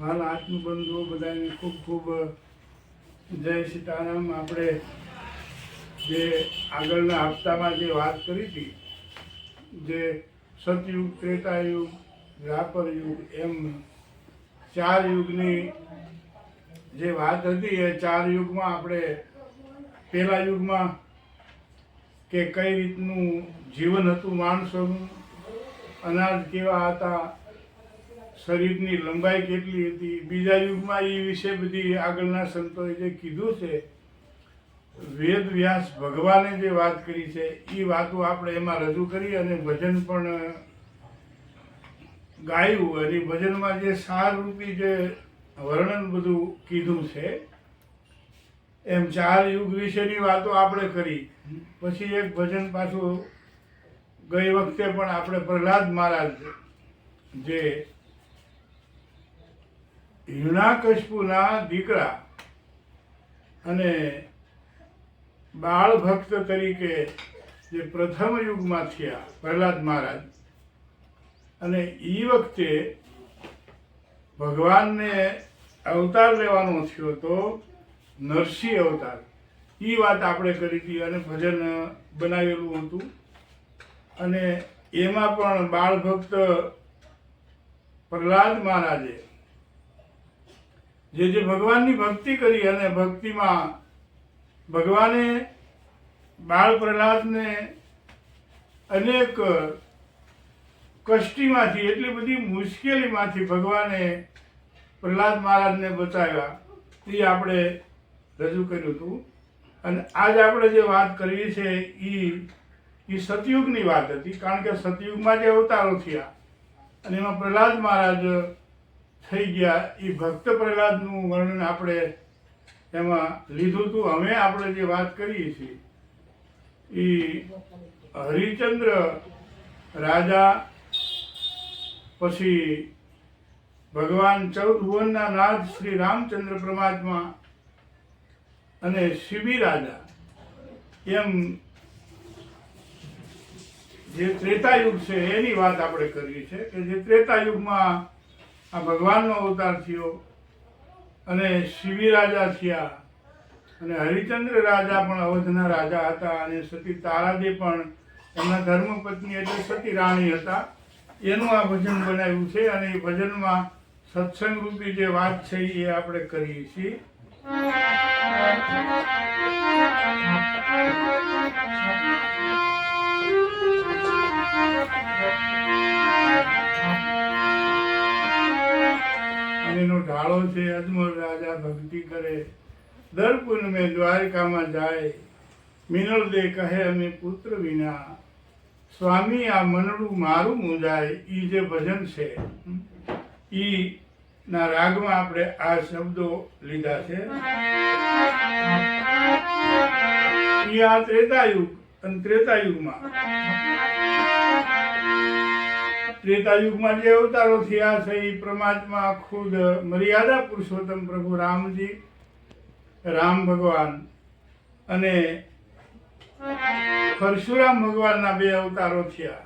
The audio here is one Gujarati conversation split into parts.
હાલ આત્મબંધુઓ બધાને ખૂબ ખૂબ જય સીતારામ. આપણે જે આગળના હપ્તામાં જે વાત કરી હતી, જે સતયુગ, ત્રેતાયુગ, દ્વાપર યુગ એમ 4 યુગની જે વાત હતી, એ 4 યુગમાં આપણે પહેલા યુગમાં કે કઈ રીતનું જીવન હતું માણસોનું, અનાજ કેવા હતા, શરીરની લંબાઈ કેટલી હતી. બીજા યુગમાં એ વિશે બધી આગળના સંતોએ જે કીધું છે, વેદ વ્યાસ ભગવાને જે વાત કરી છે, એ વાતો આપણે એમાં રજૂ કરી અને ભજન પણ ગાયું. અને ભજનમાં જે સારરૂપી જે વર્ણન બધું કીધું છે, એમ 4 યુગ વિશેની વાતો આપણે કરી. પછી એક ભજન પાછું ગઈ વખતે પણ આપણે પ્રહલાદ મહારાજ જે હિરણ્યકશિપુના દીકરા અને બાળ ભક્ત તરીકે જે પ્રથમ યુગમાં થયા પ્રહલાદ મહારાજ, અને એ વખતે ભગવાનને અવતાર લેવાનો થયો તો નરસિંહ અવતાર, એ વાત આપણે કરી હતી અને ભજન બનાવેલું હતું. અને એમાં પણ બાળ ભક્ત પ્રહલાદ મહારાજે જે ભગવાનની ભક્તિ કરી, અને ભક્તિમાં ભગવાને બાળ પ્રહલાદને અનેક કષ્ટીમાંથી, એટલી બધી મુશ્કેલીમાંથી ભગવાને પ્રહલાદ મહારાજને બચાવ્યા. એ આપણે રજૂ કર્યું હતું. અને આજ આપણે જે વાત કરીએ છીએ એ સતયુગની વાત હતી, કારણ કે સતયુગમાં જે અવતારો થયા અને એમાં પ્રહલાદ મહારાજ થઈ ગયા, એ ભક્ત પ્રહલાદનું વર્ણન આપણે એમાં લીધું હતું. હવે આપણે જે વાત કરીએ છીએ એ હરિચંદ્ર રાજા, પછી ભગવાન 14 ભુવનના નાથ શ્રી રામચંદ્ર પરમાત્મા અને શિબી રાજા, એમ જે ત્રેતાયુગ છે એની વાત આપણે કરવી છે. કે જે ત્રેતાયુગમાં આ ભગવાનનો અવતાર થયો અને શિબી રાજા થયા, અને હરિચંદ્ર રાજા પણ અવધના રાજા હતા, અને સતી તારાદે પણ એમના ધર્મપત્ની એટલે સતી રાણી હતા. એનું આ ભજન બનાવ્યું છે, અને એ ભજનમાં સત્સંગ રૂપી જે વાત છે એ આપણે કરીએ છીએ. એનો ઢાળો છે અજમલ રાજા ભક્તિ કરે, દર પૂનમે દ્વારકામાં જાય, મિનળ દે કહે અમે પુત્ર વિના, સ્વામી આ મનડું મારું મુંજાય. એ જે ભજન છે એ ના રાગમાં આપણે આ શબ્દો લીધા છે. એ આ ત્રેતાયુગ, અને ત્રેતાયુગમાં જે અવતારો થયા છે એ પરમાત્મા ખુદ મર્યાદા પુરુષોત્તમ પ્રભુ રામજી, રામ ભગવાન, અને પરશુરામ ભગવાનના 2 અવતારો થયા.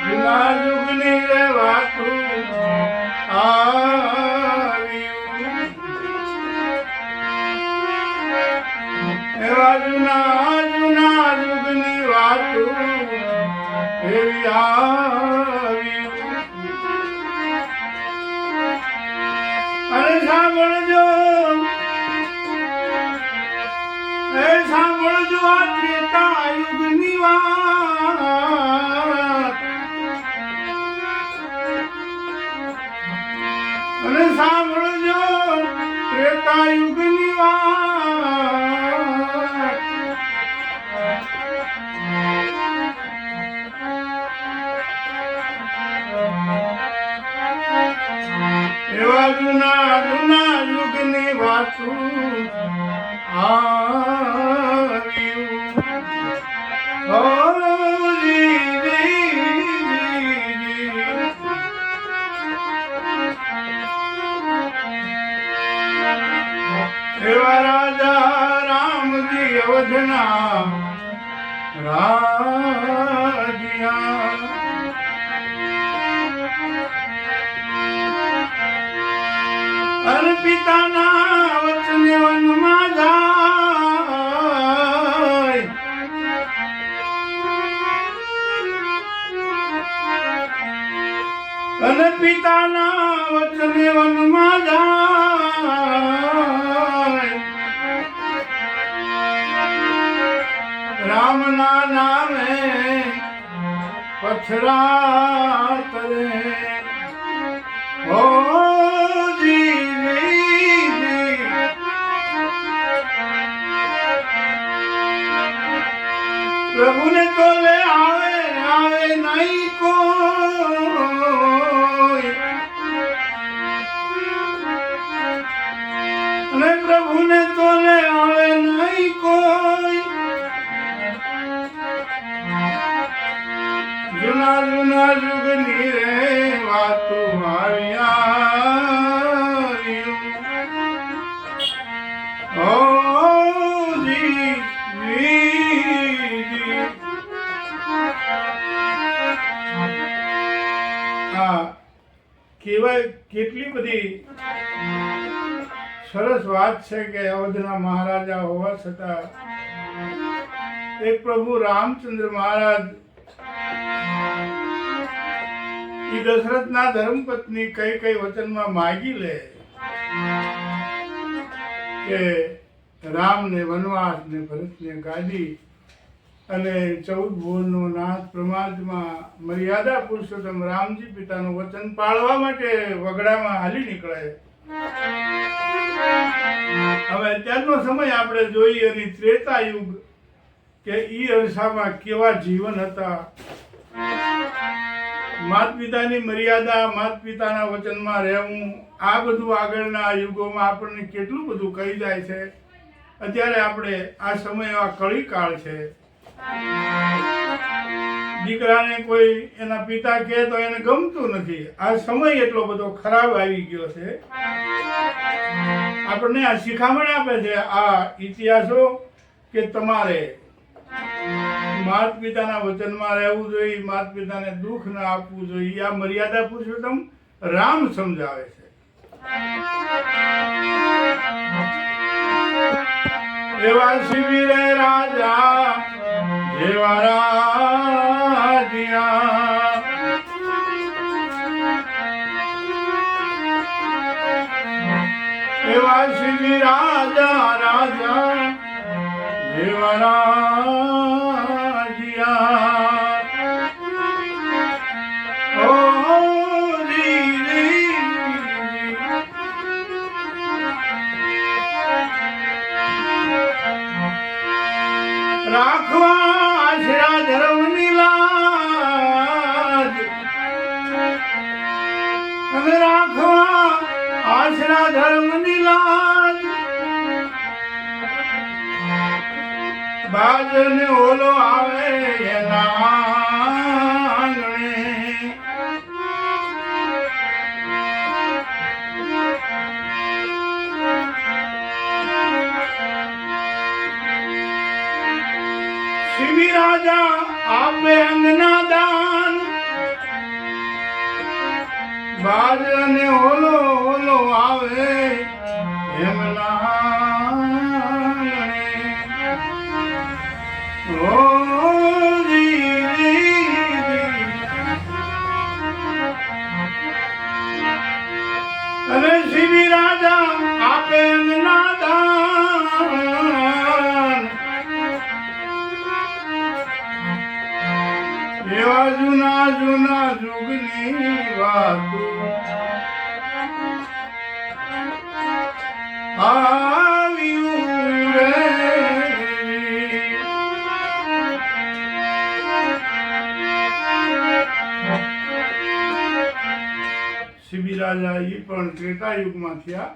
જૂના યુગની રે વાતું આવ્યું, એવા જૂના યુગની વાતું એવી આવ્યું. અરે સાંભળજો આ ત્રેતાયુગની વાત, અને સાંભળજો ત્રેતાયુગની વાત. એવા જૂના યુગની વાતું એવા રાજા રામજી અવધના રાજીયા, અને પિતાના વચને વનમાં જાય, રામના નામે પથરા તરે. ઓ પ્રભુને તોલે આવે નહીં કોઈ, અને પ્રભુને તોલે આવે નહીં કોઈ. જૂના જૂના યુગની રે વાતો કેવાય. કેટલી બધી સરસ વાત છે કે અવધના મહારાજા હોવા છતાં એક પ્રભુ રામચંદ્ર મહારાજ એ દશરથના ધર્મપત્ની કઈ વચનમાં માગી લે કે રામને વનવાસ ને ભરતને ગાદી અને 14 ભુવનનો નાથ પ્રમાદમાં મર્યાદા પુરુષોત્તમ રામજી પિતાનું વચન પાળવા માટે વગડામાં હાલી નીકળે. હવે અત્યારનો સમય આપણે જોઈએ અને ત્રેતા યુગ કે ઈ અરસામાં કેવા જીવન હતા. માત પિતાની મર્યાદા, માત પિતાના વચનમાં રહેવું, આ બધું આગળના યુગોમાં આપણને કેટલું બધું કહી જાય છે. અત્યારે આપણે આ સમય આ કળીકાળ છે. દીકરાને કોઈ એના પિતા કહે તો એને ગમતું નથી. આ સમય એટલો બધો ખરાબ આવી ગયો છે. આપણને આ શિખામણ આપે છે આ ઇતિહાસો કે તમારે માત પિતાના વચનમાં રહેવું જોઈએ, માત પિતાને દુઃખ ના આપવું જોઈએ. આ મર્યાદા પુરુષોત્તમ રામ સમજાવે છે. એવા શિબિરે રાજા જેવા રાજ્યા, એવા શિબિર રાજા જેવા રાજ્યા. ઓ રાખવા આશરા ધર્મની લાજ, અને રાખવા આશરા ધર્મની લાજ. બાજને ઓલો આવે એના આંગણે, શિબી રાજા આપે અંગના દાન. બાજ અને ઓલો આવે એમના આંગણે. અને શિબી રાજા આપે અંગના દાન. એવા જૂના જુગની વાતો આવ્યું રે. શિબી રાજા એ પણ ત્રેતાયુગમાં થયા.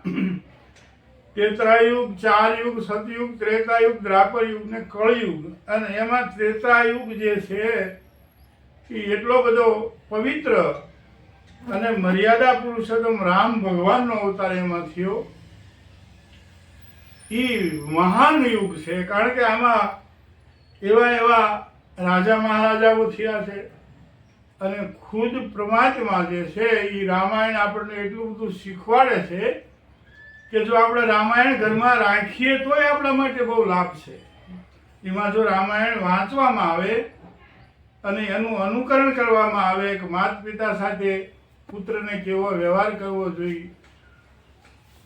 ત્રેતાયુગ, 4 યુગ, સતયુગ, ત્રેતાયુગ, દ્વાપર યુગ ને કળયુગ. અને એમાં ત્રેતાયુગ જે છે એ એટલો બધો પવિત્ર અને મર્યાદા પુરુષોત્તમ રામ ભગવાનનો અવતાર એમાં થયો. એ મહાન યુગ છે. કારણ કે આમાં એવા રાજા મહારાજાઓ થયા છે. અને ખુદ પરમાત્મા જે છે એ રામાયણ આપણને એટલું બધું શીખવાડે છે કે જો આપણે રામાયણ ઘરમાં રાખીએ તોય આપણા માટે બહુ લાભ છે. એમાં જો રામાયણ વાંચવામાં આવે અને એનું અનુકરણ કરવામાં આવે કે માતા પિતા સાથે પુત્રને કેવો વ્યવહાર કરવો જોઈએ,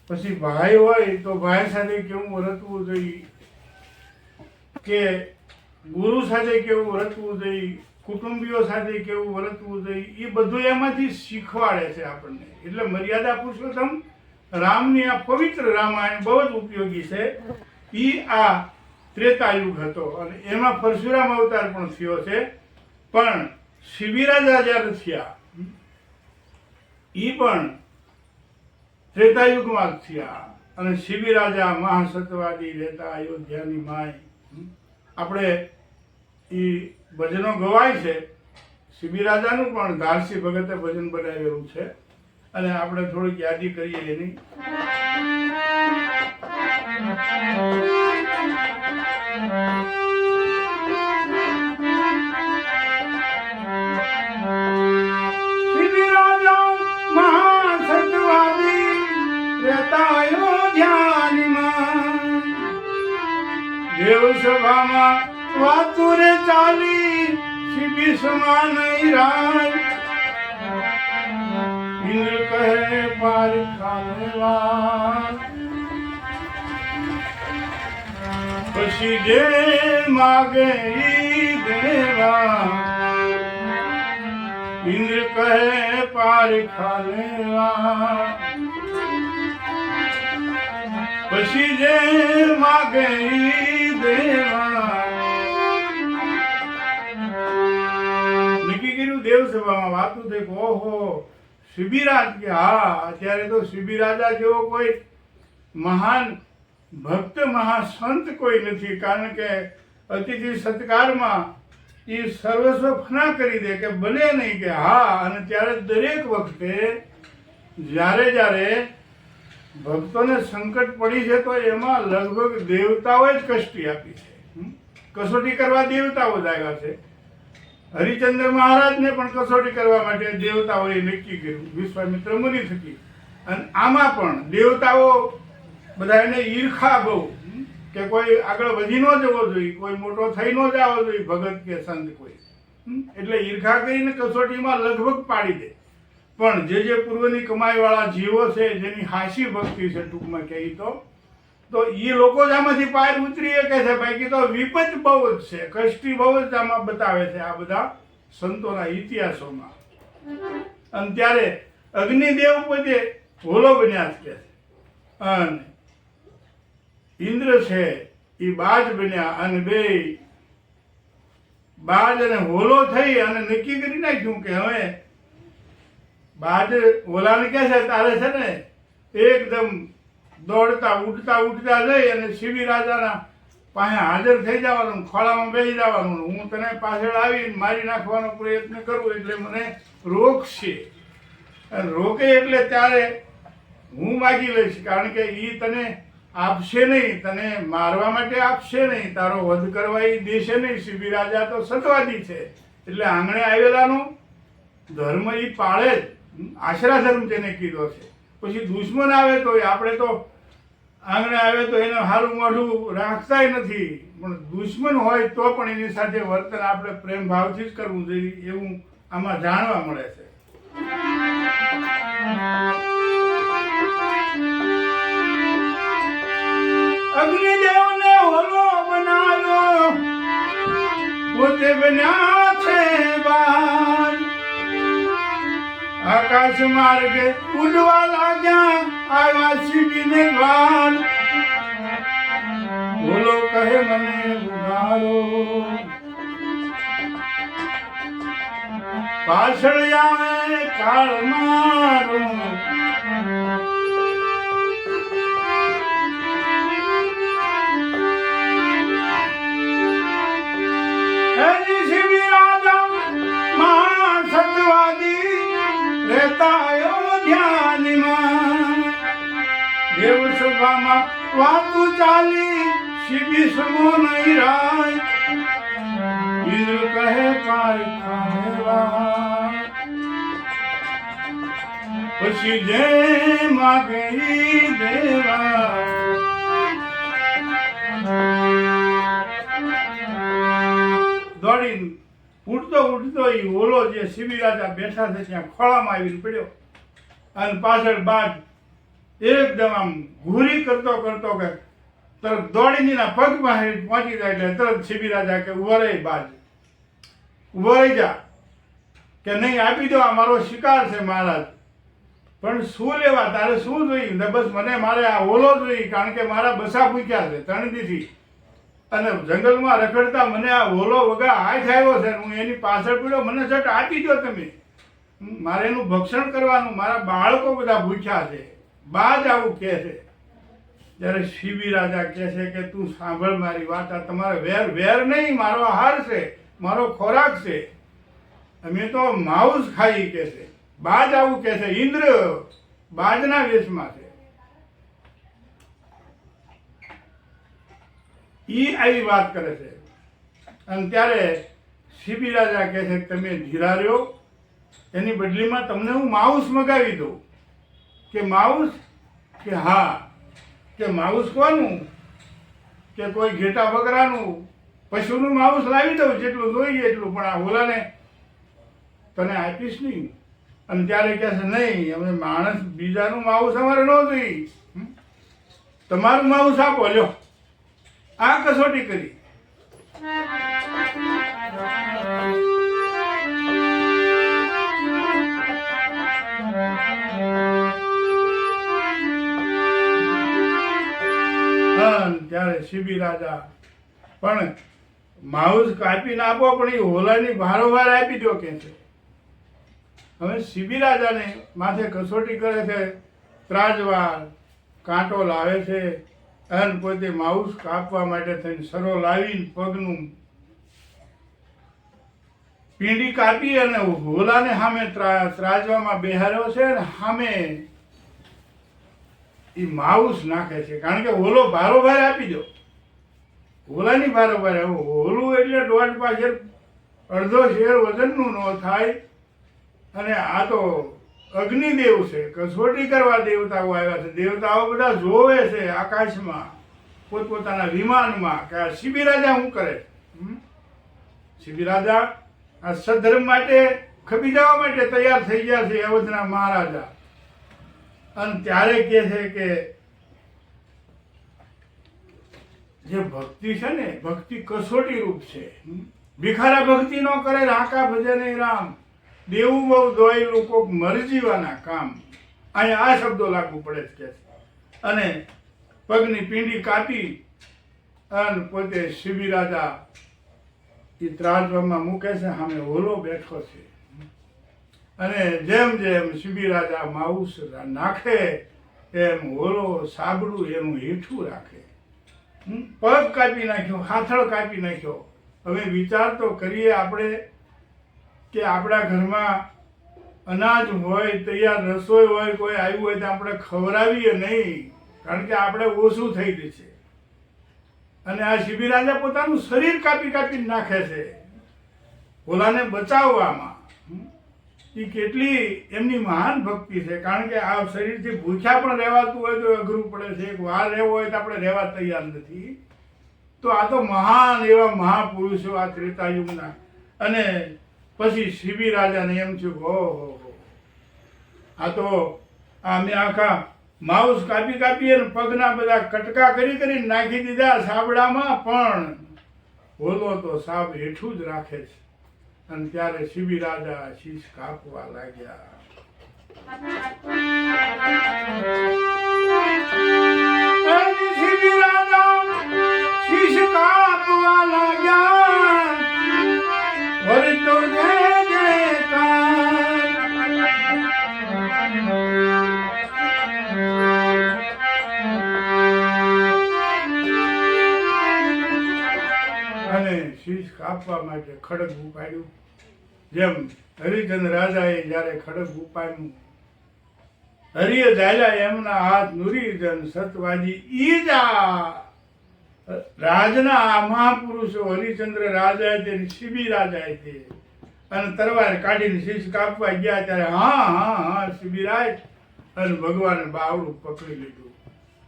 પછી ભાઈ હોય તો ભાઈ સાથે કેવું વર્તવું જોઈએ, કે ગુરુ સાથે કેવું વર્તવું જોઈએ, કુટુંબીઓ સાથે કેવું વર્તવું જોઈએ, એ બધું એમાંથી શીખવાડે છે આપણને. એટલે મર્યાદા પુરુષોત્તમ રામની આ પવિત્ર રામાયણ બહુ જ ઉપયોગી છે. એ આ ત્રેતાયુગ હતો અને એમાં પરશુરામ અવતાર પણ થયો છે. પણ શિબિરાજા જ્યારે થયા એ પણ ત્રેતાયુગમાં જ થયા. અને શિબિરાજા મહાસત્યવાદી રહેતા અયોધ્યાની માય. આપણે એ ભજનો ગવાય છે. શિબિરાજાનું પણ ધારસી ભગતે ભજન બનાવેલું છે અને આપણે થોડીક યાદી કરીએ એની. શિબિરાજા મહાસત્યવાદી રહેતા અયોધ્યાની દેવ સભામાં વાતુરે ચાલી શિબી સમાન રાજ. ઇન્દ્ર કહે પારખાનેવા પછી જે માગે ઈ દેવા. ઇન્દ્ર કહે પારખાનેવા પછી જે માગે ઈ દેવા. નક્કી કર્યું દેવસભામાં વાતું થઈ. ઓહો, શિબિરાજ કે હા, અત્યારે તો શિબિરાજા જેવો કોઈ મહાન ભક્ત મહાસંત કોઈ નથી. કારણ કે અતિથિ સત્કારમાં એ સર્વસ્વ ફના કરી દે કે બને નહીં કે હા. અને ત્યારે દરેક વખતે જ્યારે જ્યારે ભક્તોને સંકટ પડી છે તો એમાં લગભગ દેવતાઓએ જ કષ્ટી આપી છે. કસોટી કરવા દેવતાઓ જ આવ્યા છે. હરિચંદ્ર મહારાજને પણ કસોટી કરવા માટે દેવતાઓએ નક્કી કર્યું વિશ્વામિત્ર મુનિ થકી. અને આમાં પણ દેવતાઓ બધા એને ઈર્ખા બહુ કે કોઈ આગળ વધી ન જવો જોઈએ, કોઈ મોટો થઈ ન જવો જોઈએ ભગત કે સંત કોઈ. એટલે ઈર્ખા કરીને કસોટીમાં લગભગ પાડી દે. પણ જે પૂર્વની કમાઈ વાળા જીવો છે, જેની હાસી ભક્તિ છે ટૂંકમાં કહી તો એ લોકો જ આમાંથી પાર ઉતરી શકે છે. બાકી તો વિપત બહુ જ છે, કષ્ટી બહુ જ આમાં બતાવે છે આ બધા સંતોના ઇતિહાસોમાં. અને ત્યારે અગ્નિદેવ પોતે હોલો બન્યા છે અને ઇન્દ્ર છે એ બાજ બન્યા. અને બે બાજ અને હોલો થઈ અને નક્કી કરી નાખ્યું કે હવે બાજ ઓલાને કહે છે તારે છે ને એકદમ દોડતા ઉડતા જઈ અને શિબિરાજાના પાસે હાજર થઈ જવાનું, ખોળામાં બેસી જવાનું. હું તને પાછળ આવીને મારી નાખવાનો પ્રયત્ન કરું એટલે મને રોકશે. રોકે એટલે ત્યારે હું માગી લઈશ. કારણ કે એ તને આપશે નહીં, તને મારવા માટે આપશે નહીં, તારો વધ કરવા એ દેશે નહીં. શિબિરાજા તો સતવાદી છે એટલે આંગણે આવેલાનો ધર્મ એ પાળે જ. આશરા ધર્મ તેને કીધો છે. પછી દુશ્મન આવે તો આપણે તો આંગણે આવે તો એને હારું મોઢું રાખતાય નથી. પણ દુશ્મન હોય તો પણ એની સાથે વર્તન આપણે પ્રેમ ભાવથી જ કરવું જોઈએ એવું આમાં જાણવા મળે છે. અગ્નિદેવને હોલો બનાવ્યો, પોતે બન્યા છે બાજ. આકાશ માર્ગે ઉડવા લાગ્યા, આવ્યા શિબીને દ્વાર. બોલો કહે મને ઉગારો, પાછળ આવે કાળ મારો. દેવસભામાં વાતું ચાલી શિબી સમો નહીં રાય. ઇન્દ્ર કહે પારખાનેવા પછી જે માગે દેવા. દોડીને ઉડતો તો એ ઓલો જે શિબી રાજા બેઠા છે ત્યાં ખોળામાં આવીને પડ્યો અને પાછળ બાજ એકદમ આમ ઘૂરી કરતો કરતો કે તરત દોડીને એના પગમાં પહોંચી જાય એટલે તરત શિબી રાજા કે ઉભો રહી બાજ, ઉભો રહી જા, કે નહીં આપી દો, આ મારો શિકાર છે મહારાજ, પણ શું લેવા, તારે શું જોઈ? બસ મને મારે આ ઓલો જોઈ, કારણ કે મારા બસા પૂછ્યા છે 3 દીથી અને જંગલમાં રખડતા મને આ ઓલો વગા હાથ આવ્યો છે, હું એની પાછળ પડ્યો, મને ઝટ આપી દો તમે, મારે એનું ભક્ષણ કરવાનું, મારા બાળકો બધા ભૂખ્યા છે. બાજ આવું કહે છે. જ્યારે શિબી રાજા કહે છે કે તું સાંભળ મારી વાત, આ તમારે વેર નહીં, મારો આહાર છે, મારો ખોરાક છે, અમે તો માંસ ખાઈ કે છે. બાજ આવું કહે છે. ઇન્દ્ર બાજના વેશમાં છે. ઈ આવી વાત કરે છે. અને ત્યારે શિબી રાજા કહે છે તમે ધીરા રહ્યો, એની બદલીમાં તમને હું માઉસ મગાવી દઉં. કે માઉસ? કે હા. કે માઉસ કોનું? કે કોઈ ઘેટા બકરાનું, પશુનું માઉસ લાવી દઉં, જેટલું જોઈએ એટલું, પણ આ ઓલાને તને આપીશ નહીં. અને ત્યારે કહે છે નહીં, અમે માણસ બીજાનું માઉસ અમારે ન જોઈએ, તમારું માઉસ આપો, લ્યો. આ કસોટી કરી. ત્યારે શિબી રાજા પણ માઉસ કાપીને આપો, પણ એ હોલાની ભારોભાર આપી દો કે છે. હવે શિબી રાજાને માથે કસોટી કરે છે, ત્રાજવા કાંટો લાવે છે અને પોતે માઉસ કાપવા માટે થઈને સરો લાવીને પગનું પીંડી કાપી અને હોલાને સામે ત્રાજવામાં બેહાર્યો છે અને સામે એ માઉસ નાખે છે, કારણ કે હોલો ભારોભાર આપી દો. હોલાની ભારોભાર, હોલું એટલે દોઢ પાછળ અડધો શેર વજનનું ન થાય. અને આ તો અગ્નિદેવ છે, કસોટી કરવા દેવતાઓ આવ્યા છે. દેવતાઓ બધા જોવે છે આકાશમાં પોતપોતાના વિમાનમાં કે આ શિબી રાજા શું કરે. શિબી રાજા આ સધર્મ માટે ખપી જવા માટે તૈયાર થઈ ગયા છે, અવધના મહારાજા. અને ત્યારે કહે છે કે જે ભક્તિ છે ને, ભક્તિ કસોટી રૂપ છે. ભિખારા ભક્તિ ન કરે, રાકા ભજને રામ, દેવું બહુ દોયેલું કોક મરજીવાના કામ. અહીંયા આ શબ્દો લાગુ પડે છે. અને પગની પીંડી કાપી અને પોતે શિબી રાજા એ ત્રાજવામાં મૂકે છે, સામે હોલો બેઠો છે. અને જેમ જેમ શિબી રાજા માઉસ નાખે એમ હોલો સાબડું એનું હેઠું રાખે. પગ કાપી નાખ્યો, હાથળ કાપી નાખ્યો. હવે વિચાર તો કરીએ આપણે કે આપણા ઘરમાં અનાજ હોય, તૈયાર રસોઈ હોય, કોઈ આવ્યું હોય તો આપણે ખવડાવીએ નહીં, કારણ કે આપણે ઓછું થઈ ગયું છે. અને આ શિબી રાજા પોતાનું શરીર કાપી કાપીને નાખે છે ઓલાને બચાવવામાં. એ કેટલી એમની મહાન ભક્તિ છે, કારણ કે આ શરીરથી ભૂખ્યા પણ રહેવાતું હોય તો અઘરું પડે છે, એક વાર રહેવો હોય તો આપણે રહેવા તૈયાર નથી. તો આ તો મહાન એવા મહાપુરુષો આ ત્રેતાયુગના. અને પછી શિબી રાજાને એમ થયું ઓહો, આ તો અમે આખા માઉસ કાપી કાપી અને પગના બધા કટકા કરી કરી નાખી દીધા સાબડામાં, પણ હોલો તો સાબ હેઠું જ રાખે છે. અને ત્યારે શિબી રાજા શીશ કાપવા લાગ્યા. શિબી રાજા શીશ કાપવા લાગ્યા, વળી તો જય જયકાર. અને શીશ કાપવા માટે ખડગ ઉપાડ્યું. જેમ હરિચંદ રાજાએ જ્યારે ખડગ ઉપાડ્યું, હરિએ ઝાલ્યા એમના હાથ નુરીજન સતવાજી. ઈજા રાજના આ મહાપુરુષો હરિચંદ્ર રાજાએ તે, શિબી રાજાએ તે, અને તરવાર કાઢીને શીશ કાપવા ગયા ત્યારે હા હા હા શિબિરાજ, અને ભગવાને બાવડું પકડી લીધું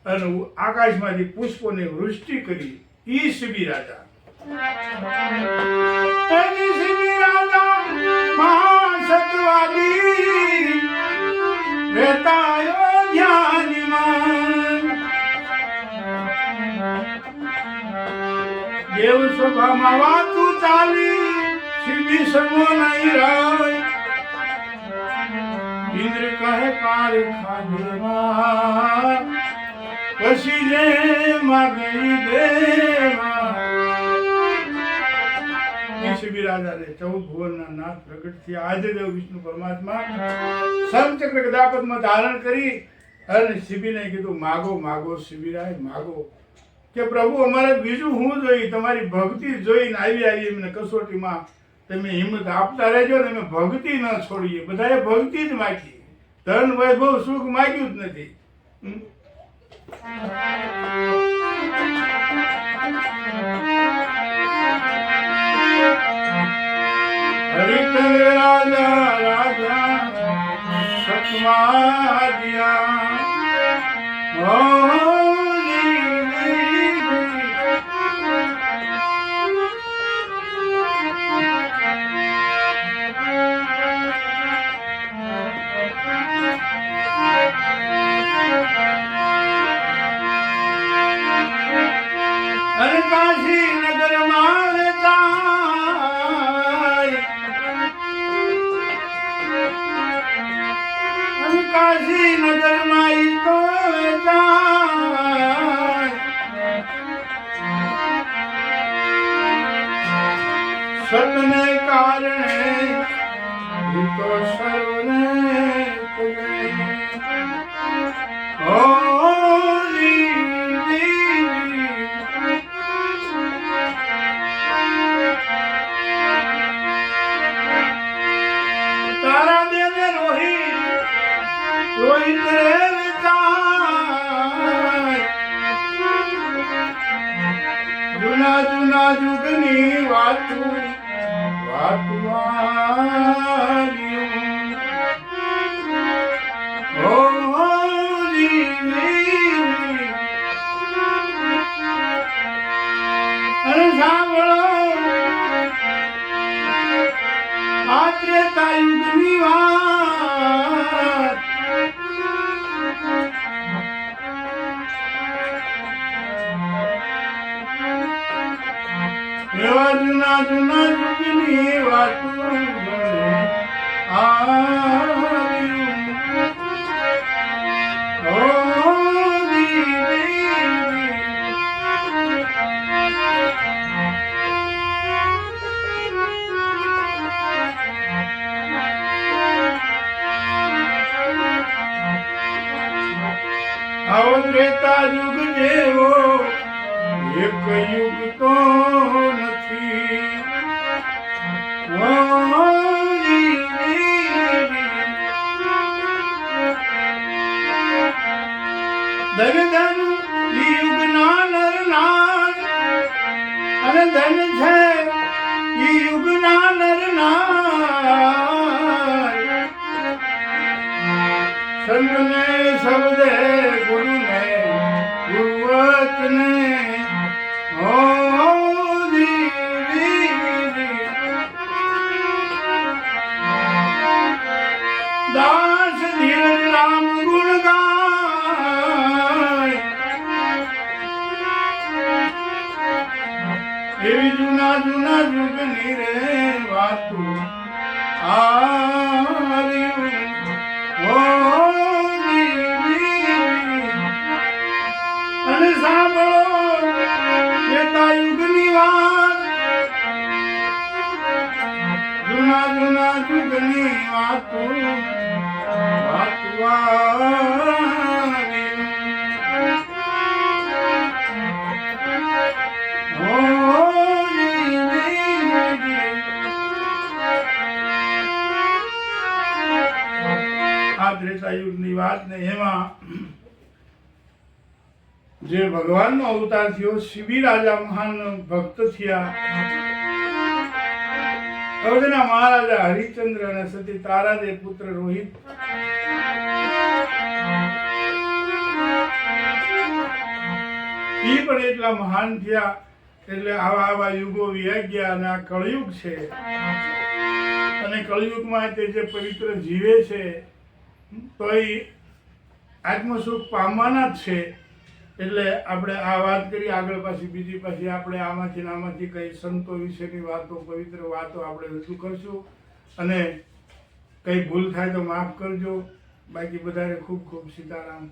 અને આકાશમાંથી પુષ્પોની વૃષ્ટિ કરી. ઈ શિબી રાજા. શિબી રાજા સતવાદી રહેતા અયોધ્યાની દેવ સભામાં વાતું ચાલી સીધી સમો નહીં રાય ઇન્દ્ર કહે પાર ખાધેમાં પછી જે માગી દેવા શિબી રાજાને 14 ભુવનના નાથ પ્રગટ થયા. આજે દેવ વિષ્ણુ પરમાત્મા શંખચક્ર ગદાપદ્મ ધારણ કરી અને શિબીને કીધું માગો માગો શિબિરાય માગો કે પ્રભુ અમારે બીજું શું જોઈ તમારી ભક્તિ જોઈને આવી એમને કસોટીમાં તમે હિંમત આપતા રહેજો ને અમે ભક્તિ ન છોડીએ. બધાએ ભક્તિ જ માગી, ધન વૈભવ સુખ માગ્યું જ નથી. હરિચંદ્ર રાજા રાજા સતવાદિયા કાશી નગર માં કાશી નગર માં સતને કારણે તો સર્વને જુના જુના જુગની વાતું સાંભળો આ ત્રેતા યુગની વાત એવા જુના જુના જુગની વાતું આવો ત્રેતા યુગ જેવો એક યુગ તો નથી. ધન ધન યુગ ના નર નાર અને ધન છે યુગ ના નર નાર સંતને શબ્દે ગુરુને ગુરુવતને દાસ ધીરજ રામ ગુણ ગાય એવી જુના જુના જુગની રે વાતું અને સાંભળો ત્રેતા યુગની વાત જુના જુના જુગની વાતું આ ત્રેતા યુગની વાત ને એમાં જે ભગવાનનો અવતાર થયો શિબી રાજા મહાન ભક્ત થયા. અવધના મહારાજા હરિચંદ્ર અને સતી તારાદેવ પુત્ર રોહિત એ પણ એટલા મહાન થયા. એટલે આવા આવા યુગો વ્યા ગયા અને આ કળયુગ છે અને કળિયુગમાં તે જે પવિત્ર જીવે છે તો એ આત્મસુખ પામવાના જ છે. એટલે આપણે આ વાત કરી, આગળ પાછી બીજી પાછી આપણે આમાંથી ને આમાંથી કઈ સંતો વિશેની વાતો, પવિત્ર વાતો આપણે રજૂ કરશું. અને કઈ ભૂલ થાય તો માફ કરજો. બાકી બધાને ખૂબ ખૂબ સીતારામ.